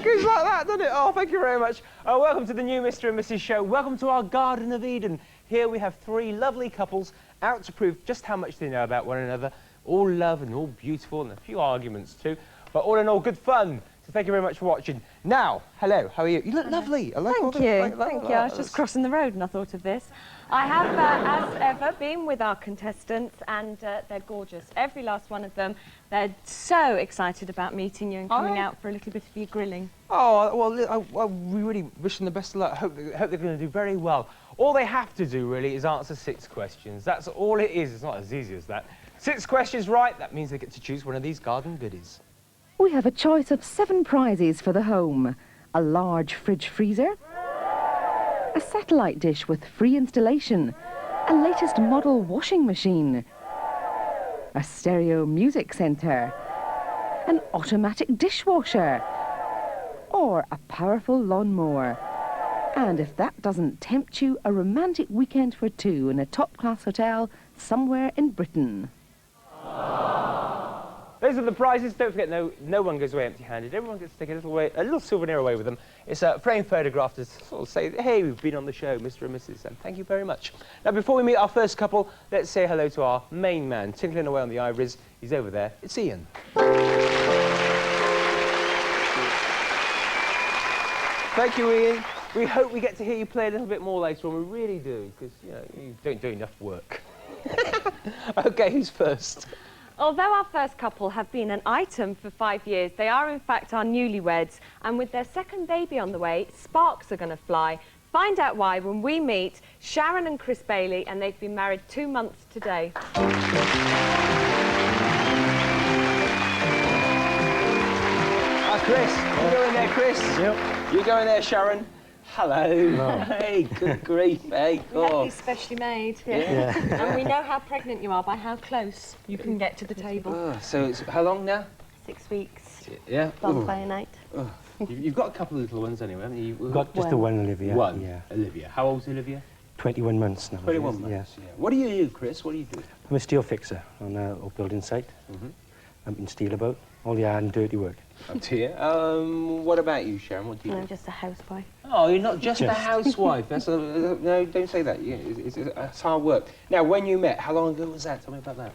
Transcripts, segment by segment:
goes like that, doesn't it? Oh, thank you very much. Welcome to the new Mr. and Mrs. Show. Welcome to our Garden of Eden. Here we have three lovely couples out to prove just how much they know about one another. All love and all beautiful, and a few arguments too. But all in all, good fun. So thank you very much for watching. Now, hello, how are you? You look lovely. I like Thank you. Thank you. I was just crossing the road and I thought of this. I have, as ever, been with our contestants, and they're gorgeous. Every last one of them. They're so excited about meeting you and coming out for a little bit of your grilling. Oh, well, we really wish them the best of luck. Hope they're going to do very well. All they have to do, really, is answer 6 questions. That's all it is. It's not as easy as that. 6 questions right, that means they get to choose one of these garden goodies. We have a choice of 7 prizes for the home. A large fridge freezer, a satellite dish with free installation, a latest model washing machine, a stereo music centre, an automatic dishwasher, or a powerful lawnmower. And if that doesn't tempt you, a romantic weekend for 2 in a top-class hotel somewhere in Britain. Those are the prizes. Don't forget, no one goes away empty-handed. Everyone gets to take a little souvenir away with them. It's a framed photograph to sort of say, hey, we've been on the show, Mr. and Mrs. And thank you very much. Now, before we meet our first couple, let's say hello to our main man, tinkling away on the ivories. He's over there. It's Ian. Thank you, Ian. We hope we get to hear you play a little bit more later on. We really do, because, you know, you don't do enough work. OK, who's first? Although our first couple have been an item for 5 years, they are in fact our newlyweds, and with their second baby on the way, sparks are going to fly. Find out why when we meet Sharon and Chris Bailey, and they've been married 2 months today. Hi, Chris. You go in there, Chris. Yep. You go in there, Sharon. Hello. Hello. Hey, good grief, hey. Lovely, specially made. Yeah. And we know how pregnant you are by how close you can get to the table. Oh, so it's how long now? 6 weeks. Yeah. Bonfire night. Oh. You've got a couple of little ones anyway, haven't you? We've got just the one, Olivia. One? Yeah. Olivia. How old's Olivia? 21 months now. 21 months, yeah. What do you do, Chris? What do you do? I'm a steel fixer on a building site. I'm in steel about all the hard and dirty work. Oh dear. What about you, Sharon? What do you do? I'm just a housewife. Oh, you're not just a housewife. That's no, don't say that. Yeah, it's hard work. Now, when you met, how long ago was that? Tell me about that.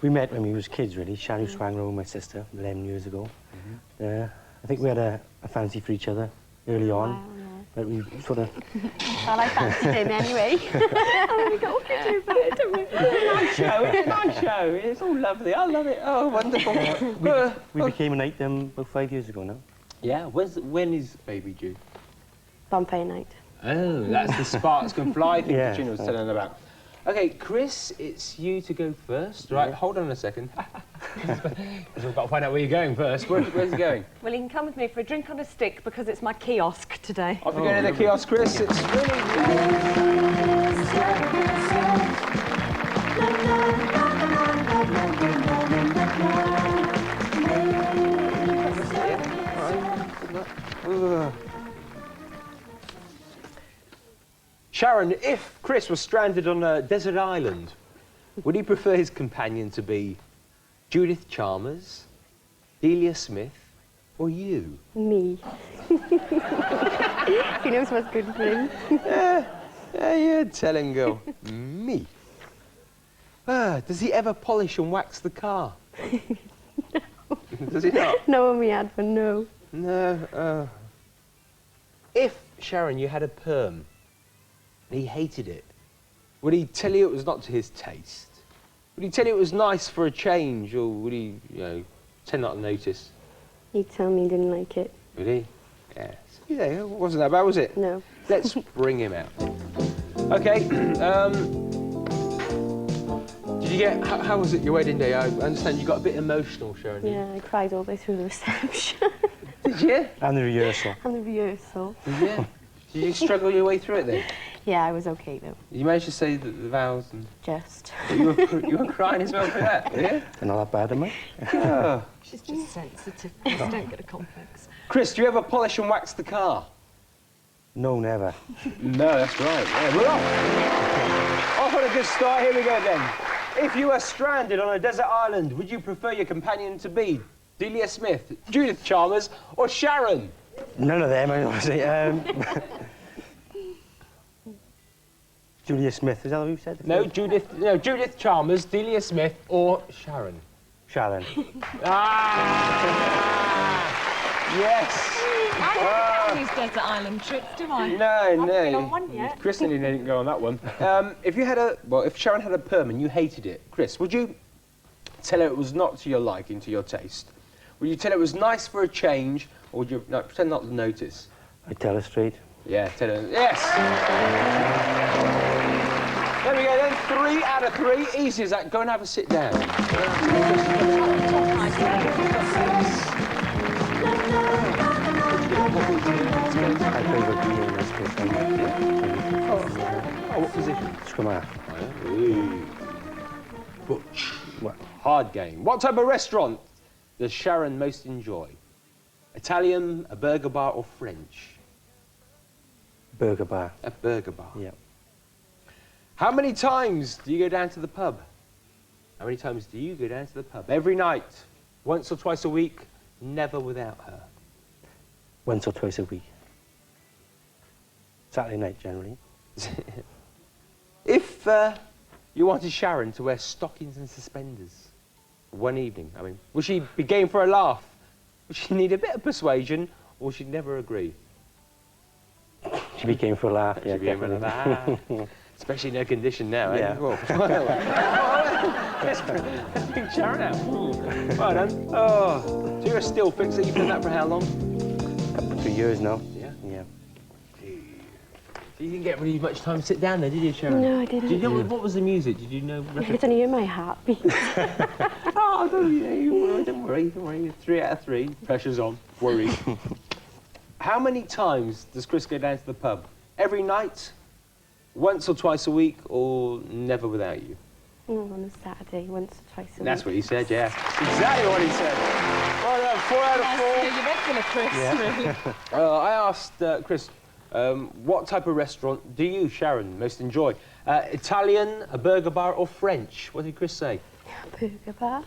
We met when we was kids, really. Sharon swang around with my sister 11 years ago. I think we had a fancy for each other early on, but we sort of... Well, I fancied him anyway. Oh, we got all to do about it, don't we? It's a nice show. It's a nice show. It's all lovely. I love it. Oh, wonderful. we became an item about 5 years ago now. Yeah. When is baby due? Bonfire night. Oh, that's the sparks can fly thing Yeah. Katrina was telling about. OK, Chris, it's you to go first. Right, hold on a second. We've got to find out where you're going first. Where's he going? Well, he can come with me for a drink on a stick because it's my kiosk today. Off you go to the kiosk, Chris. It's really... Sharon, if Chris was stranded on a desert island, would he prefer his companion to be Judith Chalmers, Delia Smith, or you? Me. He knows what's good for him. Yeah, tell him, girl. Me. Does he ever polish and wax the car? No. Does he not? No, me had for no. No. If, Sharon, you had a perm, and he hated it, would he tell you it was not to his taste? Would he tell you it was nice for a change, or would he, tend not to notice? He'd tell me he didn't like it. Would he? Yes. Yeah, it wasn't that bad, was it? No. Let's bring him out. OK, did you get... How was it, your wedding day? I understand you got a bit emotional, Sharon. Yeah, I cried all the way through the reception. Did you? And the rehearsal. And the rehearsal. Yeah. Did you struggle your way through it then? Yeah, I was OK, though. You managed to say the vows and... Just. You were crying as well for that, yeah? They're not that bad, am I? Oh. She's just sensitive. Please don't get a complex. Chris, do you ever polish and wax the car? No, never. No, that's right. Yeah, we're off. Off on a good start. Here we go then. If you were stranded on a desert island, would you prefer your companion to be Delia Smith, Judith Chalmers, or Sharon? None of them, I would say. Julia Smith, is that what you said? No, Judith Chalmers, Delia Smith, or Sharon? Sharon. Yes! I don't go on these desert island trips, do I? No, I've been on one yet. Chris and he didn't go on that one. If Sharon had a perm and you hated it, Chris, would you tell her it was not to your liking, to your taste? Would you tell her it was nice for a change, or would you pretend not to notice? I tell her straight. Yeah, tell her. Yes! There we go then, 3 out of 3. Easy as that. Go and have a sit down. I play rugby in this place. Oh, what position? Scrum half. Butch. What? Hard game. What type of restaurant does Sharon most enjoy? Italian, a burger bar, or French? Burger bar. A burger bar. Yeah. How many times do you go down to the pub? How many times do you go down to the pub? Every night? Once or twice a week? Never without her? Once or twice a week. Saturday night, generally. If you wanted Sharon to wear stockings and suspenders one evening, I mean, would she be game for a laugh? Would she need a bit of persuasion, or would she never agree? She became for a laugh, yeah, She'd be game for a definitely. laugh. Especially in her condition now, Yeah. eh? Well, let's bring Sharon out. Ooh. Well done. Oh, so you're a still fixer. You've done that for how long? 2 years now. Yeah. Yeah. So you didn't get really much time to sit down there, did you, Sharon? No, I didn't. Did you know what was the music? Did you know? It's only in my heartbeat. Oh, don't worry. 3 out of 3. Pressure's on. Worry. How many times does Chris go down to the pub? Every night? Once or twice a week, or never without you? On a Saturday, once or twice a week. That's what he said, yeah. Exactly what he said. Well done, 4 out of 4. You're regular, Chris, really. I asked Chris, what type of restaurant do you, Sharon, most enjoy? Italian, a burger bar, or French? What did Chris say? Burger bar.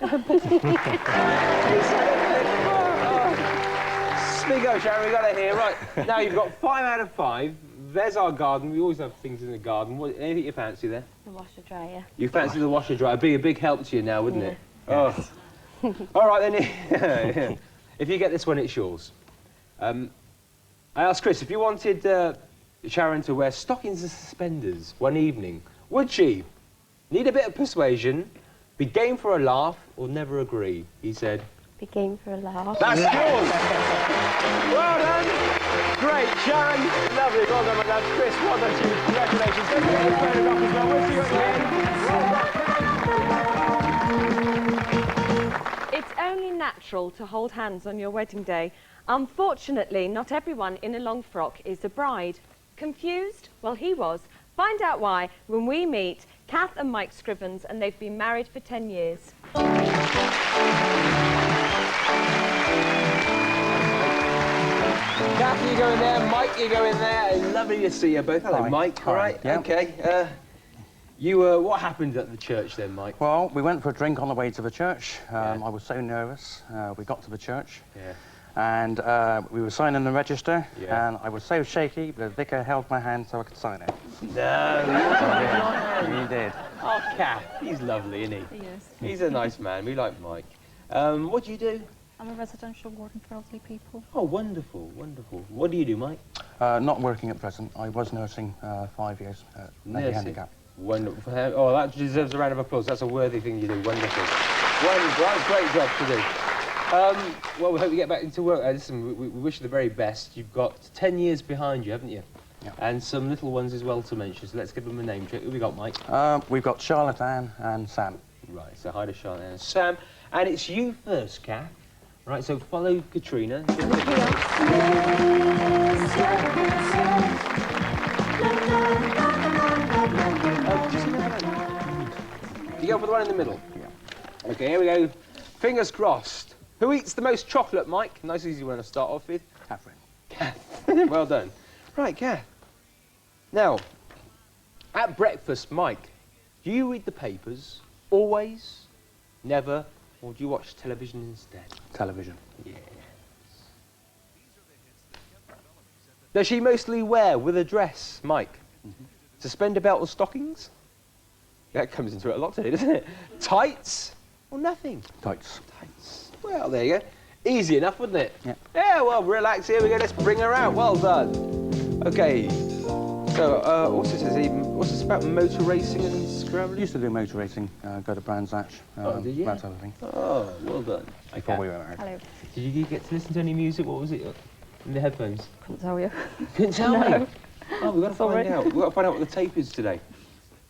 Speak up, Sharon, we got to hear. Right, now you've got 5 out of 5. There's our garden. We always have things in the garden. Anything you fancy there? The washer dryer. You fancy the washer dryer? It'd be a big help to you now, wouldn't it? Oh. All right, then. If you get this one, it's yours. I asked Chris, if you wanted Sharon to wear stockings and suspenders one evening, would she need a bit of persuasion, be game for a laugh, or never agree? He said, Be game for a laugh. that's yours! Well done! Great, Sharon, lovely. Well done, my love. Chris, well done to you. Congratulations. Don't forget to phone it up as well. We'll see you at the end. It's only natural to hold hands on your wedding day. Unfortunately, not everyone in a long frock is a bride. Confused? Well, he was. Find out why when we meet Kath and Mike Scrivens, and they've been married for 10 years. Kath, you go in there. Mike, you go in there. Lovely to see you both. Hello, Hi. Mike. Hi. All right. Yeah. Okay. What happened at the church then, Mike? Well, we went for a drink on the way to the church. Yeah. I was so nervous. We got to the church Yeah. and we were signing the register, Yeah. and I was so shaky, the vicar held my hand so I could sign it. No. He did. Oh, Kath. He's lovely, isn't he? Yes. He's a nice man. We like Mike. What do you do? I'm a residential warden for elderly people. Oh, wonderful, wonderful. What do you do, Mike? Not working at present. I was nursing 5 years at the Nursing. handicap. Wonderful. Oh, that deserves a round of applause. That's a worthy thing you do. Wonderful. Wonderful. That's a great job to do. Well, we hope you get back into work. Listen, we wish you the very best. You've got 10 years behind you, haven't you? Yeah. And some little ones as well to mention. So let's give them a name check. Who we got, Mike? We've got Charlotte Ann and Sam. Right. So hi to Charlotte and Sam. And it's you first, Kath. Right. So follow Katrina. You go for the one in the middle? Yeah. Okay, here we go. Fingers crossed. Who eats the most chocolate, Mike? Nice easy one to start off with. Catherine. Kath. Well done. Right, Kath. Now, at breakfast, Mike, do you read the papers? Always? Never? or do you watch television instead? Television. Yeah. Does she mostly wear with a dress, Mike? Suspender belt or stockings? That comes into it a lot today, doesn't it? Tights or nothing? Tights. Tights. Well, there you go. Easy enough, wouldn't it? Yeah. Yeah, well, relax. Here we go. Let's bring her out. Well done. Okay. So, also says, what's this about motor racing and scrambling? Used to do motor racing, go to Brands Hatch, did you? that type of thing. Oh, well done. Before we were married. Hello. Did you get to listen to any music? What was it in the headphones? Couldn't tell you. Couldn't tell me. Oh, we've got to Sorry. find out. We've got to find out what the tape is today.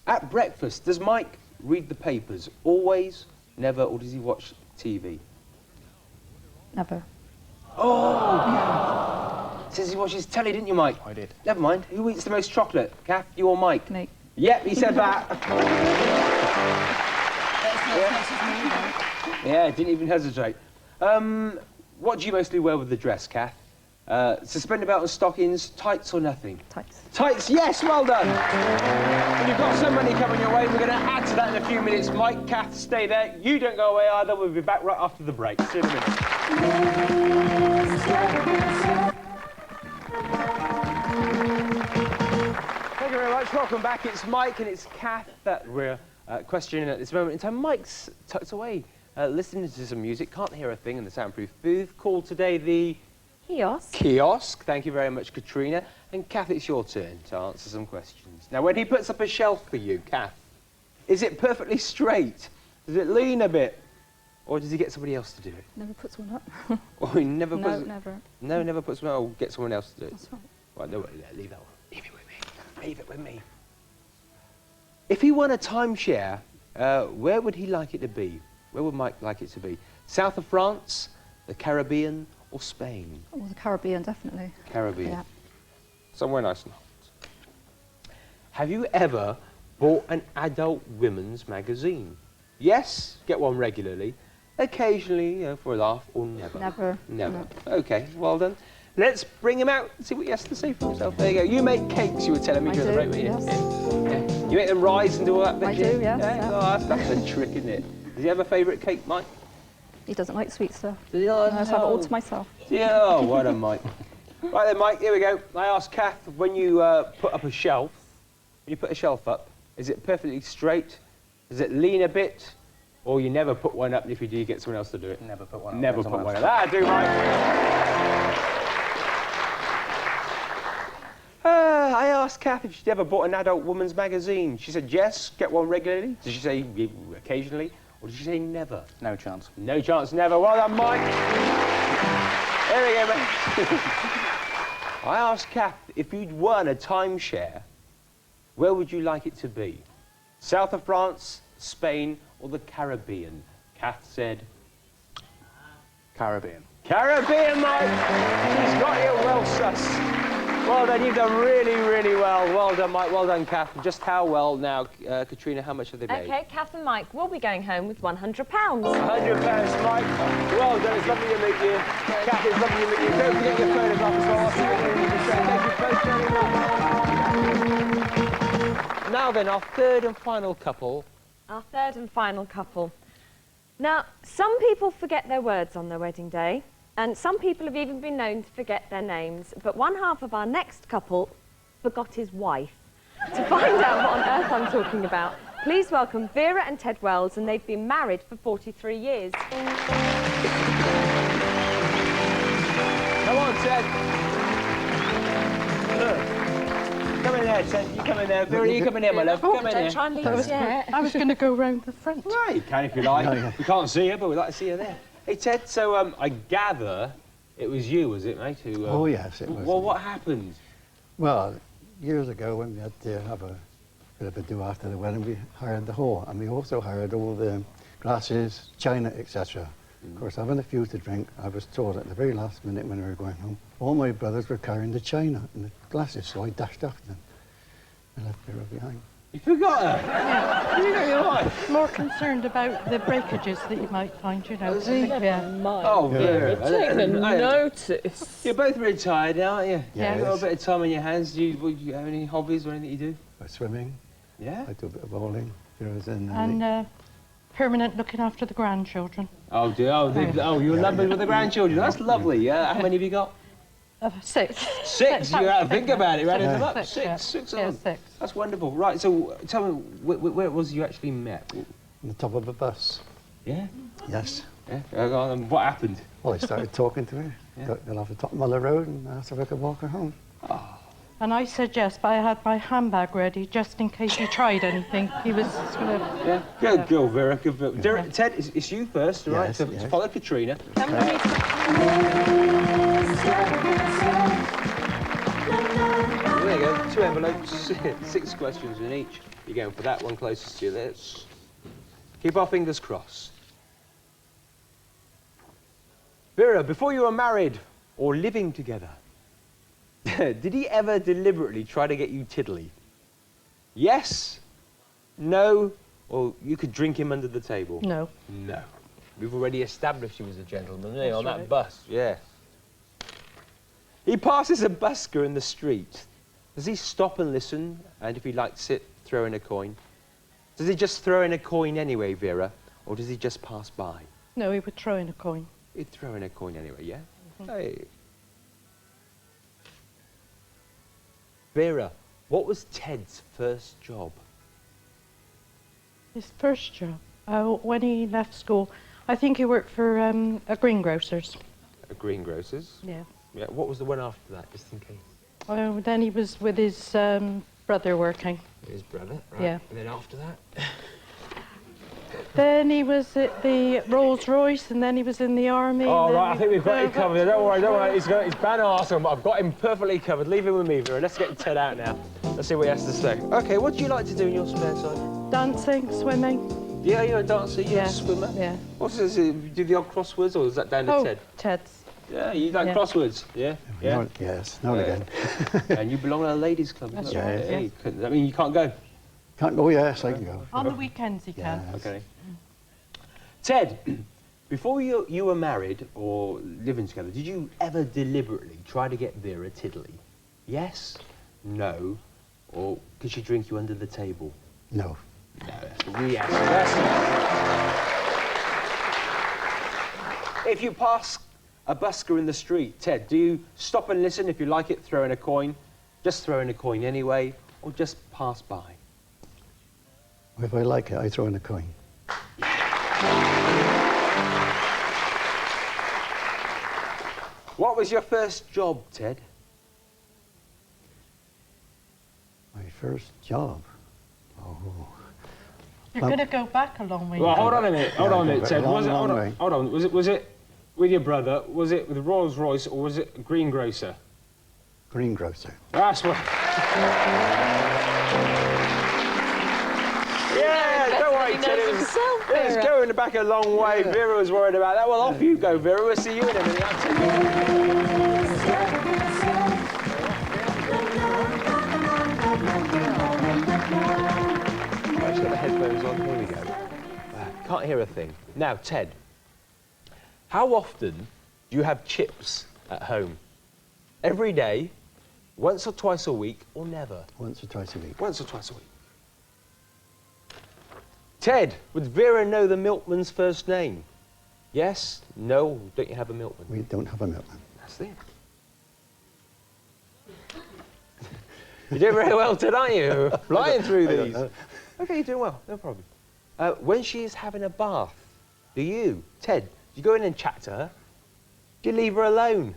At breakfast, does Mike read the papers? Always, never, or does he watch TV? Never. Says he watches telly, didn't you, Mike? I did. Never mind. Who eats the most chocolate? Kath, you or Mike? Me. Yep, he said that. Yeah, didn't even hesitate. What do you mostly wear with the dress, Kath? Suspender belt and stockings, tights or nothing? Tights. Tights, yes, well done. And you've got some money coming your way. We're going to add to that in a few minutes. Mike, Kath, stay there. You don't go away either. We'll be back right after the break. See you in a minute. Thank you very much. Welcome back. It's Mike and it's Kath that we're questioning at this moment in time. Mike's tucked away, listening to some music. Can't hear a thing in the soundproof booth. Called today the Kiosk. Thank you very much, Katrina. And Kath, it's your turn to answer some questions. Now, when he puts up a shelf for you, Kath, is it perfectly straight? Does it lean a bit? Or does he get somebody else to do it? Never puts one up. Or he never No, puts... never. No, never puts one up. Or get someone else to do it. That's right. Right, no, leave that one. Leave it with me. Leave it with me. If he won a timeshare, where would he like it to be? Where would Mike like it to be? South of France, the Caribbean, or Spain? Oh, the Caribbean, definitely. Caribbean. Yeah. Somewhere nice and hot. Have you ever bought an adult women's magazine? Yes, get one regularly. Occasionally, for a laugh, or never? Never. Never. No. Okay, well done. Let's bring him out and see what he has to say for himself. There you go. You make cakes, you were telling me I during the do, break, weren't you? yes. Yeah. You make them rise and do all that bit? I do, yes, yeah. Oh, that's a trick, isn't it? Does he have a favourite cake, Mike? He doesn't like sweet stuff. Does he? I have it all to myself. Yeah, oh, what a Mike. Right then, Mike, here we go. I asked Kath, when you put up a shelf, when you put a shelf up, is it perfectly straight? Does it lean a bit? Or you never put one up, and if you do, you get someone else to do it? Never put one up. Never Get put someone one else. up. That'll do, Mike. I asked Kath if she'd ever bought an adult woman's magazine. She said yes, get one regularly. Did she say occasionally? Or did she say never? No chance. No chance, never. Well done, Mike. There we go, mate. I asked Kath, if you'd won a timeshare, where would you like it to be? South of France, Spain, or the Caribbean? Kath said... Caribbean. Caribbean, Mike! She's got you well sus. Well done, you've done really, really well. Well done, Mike. Well done, Kath. Just how well now, Katrina, how much have they made? OK, Kath and Mike will be going home with £100. £100, Mike. Well done, it's lovely to meet you. Kath, it's lovely to meet you. Don't forget your photograph as well. I'll see you at the end of the show. Thank you both very much. Now then, our third and final couple. Our third and final couple. Now, some people forget their words on their wedding day, and some people have even been known to forget their names, but one half of our next couple forgot his wife. To find out what on earth I'm talking about, please welcome Vera and Ted Wells, and they've been married for 43 years. Come on, Ted. Come in there, Ted. You come in there. Vera, you come in here, my love. Come in here. Try and leave us yet. I was going to go round the front. Right, you can if you like. We can't see you, but we'd like to see you there. Hey, Ted, so I gather it was you, was it, mate? Who, Oh, yes, it was. Well, what happened? Well, years ago when we had to have a bit of a do after the wedding, we hired the hall, and we also hired all the glasses, china, etc. Of course, having a few to drink, I was told at the very last minute when we were going home, all my brothers were carrying the china and the glasses, so I dashed after them. I left Vera behind. You forgot her? Yeah. You got your wife? More concerned about the breakages that you might find, you know. Was he? Yeah. Oh, Vera. Take the notice. You're both retired now, aren't you? Yes. You've got a bit of time on your hands. Do you have any hobbies or anything you do? I swimming, Yeah? I do a bit of bowling. Vera's in And permanent looking after the grandchildren. Oh, dear. Oh, you're lovely with the grandchildren. That's lovely, yeah? How many have you got? 6. 6? You have to think about it, adding them up. 6, yeah. 6 of Yeah, them. 6. That's wonderful. Right, so tell me, where it was you actually met? On the top of a bus. Yeah? Yes. Yeah? And what happened? Well, I started talking to her. Got off the top of Muller Road and asked if I could walk her home. And I said yes, but I had my handbag ready just in case he tried anything. He was sort of... Yeah, good girl, Vera. Good girl. Ted, it's you first, all right? Yes, To yes. follow Katrina. Come with me. There you go, 2 envelopes, 6 questions in each. You're going for that one closest to your lips. Keep our fingers crossed. Vera, before you were married or living together, did he ever deliberately try to get you tiddly? Yes? No? Or you could drink him under the table? No. No. We've already established he was a gentleman, eh, on that right. bus, yeah. He passes a busker in the street. Does he stop and listen? And if he likes it, throw in a coin? Does he just throw in a coin anyway, Vera? Or does he just pass by? No, he would throw in a coin. He'd throw in a coin anyway, yeah? Hey. Vera, what was Ted's first job? His first job, when he left school, I think he worked for a greengrocer's. A greengrocer's? Yeah. Yeah, what was the one after that, just in case? Then he was with his brother working. His brother, right? Yeah. And then after that? Then he was at the Rolls Royce, and then he was in the army. Oh, and then right, I think we've got he- him covered. Don't worry. He's bad awesome. I've got him perfectly covered. Leave him with me, Vera. Let's get Ted out now. Let's see what he has to say. OK, what do you like to do in your spare time? Dancing, swimming. Yeah, you're a dancer, you're Yeah, a swimmer. yeah. What's this? Do you do the odd crosswords, or is that down to Oh, Ted? Ted's. Yeah, you like Yeah. crosswords? Yeah? Yeah. No, yes, now and again. And you belong to a ladies' club. That's isn't it? right, Yeah, yeah. you couldn't- I mean, you can't go. Can't go, yes, I can go. On the weekends he can. Yes. OK. Ted, before you were married or living together, did you ever deliberately try to get Vera tiddly? Yes? No? Or could she drink you under the table? No. No, that's what we asked. If you pass a busker in the street, Ted, do you stop and listen? If you like it, throw in a coin. Just throw in a coin anyway, or just pass by? If I like it, I throw in a coin. What was your first job, Ted? My first job? Oh. You're going to go back a long way. Well, hold on a minute. Hold on a minute, a Ted. long, Was it? long Hold way. on. Hold on. Was it with your brother? Was it with Rolls Royce, or was it a greengrocer? Greengrocer. That's what. Yeah, don't worry, Ted. It was going back a long way. Vera was worried about that. Well, off you go, Vera. We'll see you in a minute. I'll take you. Right, she's got the headphones on. Here we go. Can't hear a thing. Now, Ted, how often do you have chips at home? Every day, once or twice a week, or never? Once or twice a week. Once or twice a week. Ted, would Vera know the milkman's first name? Yes? No? Don't you have a milkman? We don't have a milkman. That's it. You're doing very well, Ted, aren't you? Flying through I don't these. know. OK, you're doing well. No problem. When she is having a bath, do you, Ted, do you go in and chat to her? Do you leave her alone?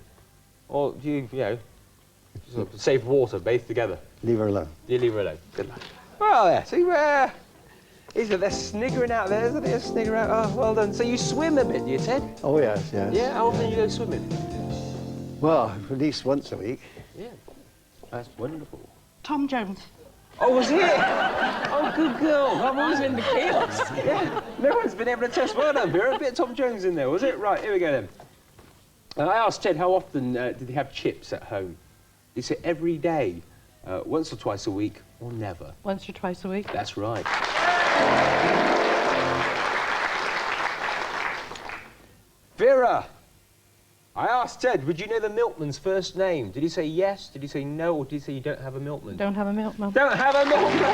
Or do you, sort of save water, bathe together? Leave her alone. Do you leave her alone? Good luck. Well, yeah, see where... They're sniggering out there, isn't they? Sniggering out. Oh, well done. So you swim a bit, do you, Ted? Oh, yes, yes. Yeah, how often do you go swimming? Well, at least once a week. Yeah. That's wonderful. Tom Jones. Oh, was it? Oh, good girl. I've always been the chaos. Yeah. No one's been able to test. Well done, Vera. A bit of Tom Jones in there, was it? Right, here we go then. I asked Ted how often did he have chips at home. He said every day, once or twice a week, or never. Once or twice a week. That's right. Vera, I asked Ted, would you know the milkman's first name? Did he say yes? Did he say no? Or did he say you don't have a milkman? Don't have a milkman. Don't have a milkman! No!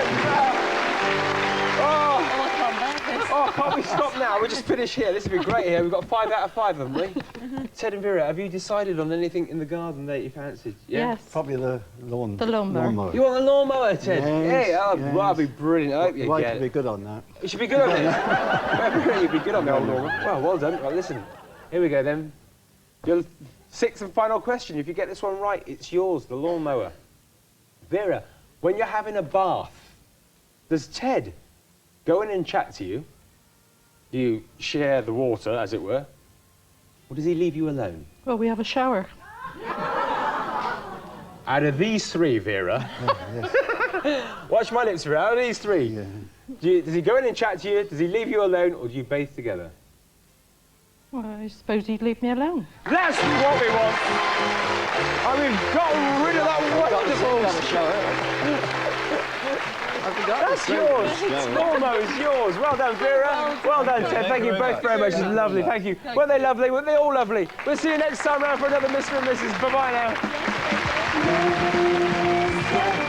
Oh! Oh, can't we stop now? We'll just finish here. This will be great here. We've got 5 out of 5, haven't we? Ted and Vera, have you decided on anything in the garden that you fancied? Yeah? Yes. Probably the lawn. The lawnmower. You want a lawnmower, Ted? Yes, Hey, oh, yes. that'd be brilliant. I hope you Right get to it. be good on that. You should be good on it. You'd be good on the old lawnmower. Well done. Right, listen. Here we go then. Your 6th and final question. If you get this one right, it's yours, the lawnmower. Vera, when you're having a bath, does Ted go in and chat to you? Do you share the water, as it were? Or does he leave you alone? Well, we have a shower. Out of these 3, Vera, watch my lips, Vera. Out of these 3, Yeah. does he go in and chat to you? Does he leave you alone, or do you bathe together? Well, I suppose he'd leave me alone. That's what we want. I mean, got rid of that wonderful. That's yours. Lawnmower is yours. Well done, Vera. Well done, Ted. Thank you both very much. It's lovely. Thank you. Weren't they lovely? Weren't they all lovely? We'll see you next time round for another Mr. and Mrs. Bye-bye now.